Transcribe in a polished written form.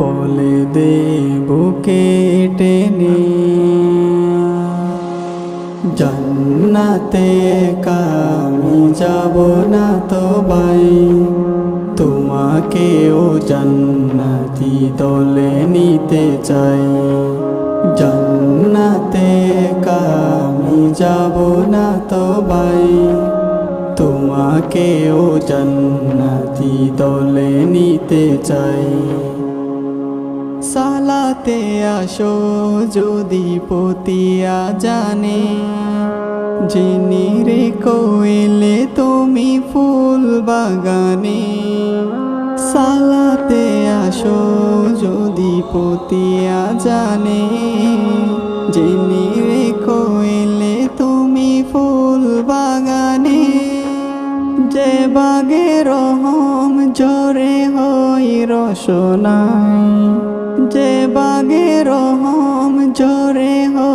বলে দে বুকে টেনে জান্নাতে আমি যাব না তো ভাই তোমাকেও জান্নাতি দলে নিতে চাই জান্নাতে আমি যাব না তো ভাই তোমাকেও জান্নাতি দলে নিতে চাই সালাতে আসো যদি পতিয়া জানে যিনি রে কোয়েলে তুমি ফুল বাগানে সালাতে আসো যদি পতিয়া জানে যিনি রে কোয়েলে তুমি ফুল বাগানে যে বাগে রহম জোরে হই রসনাই যে বাগে রহম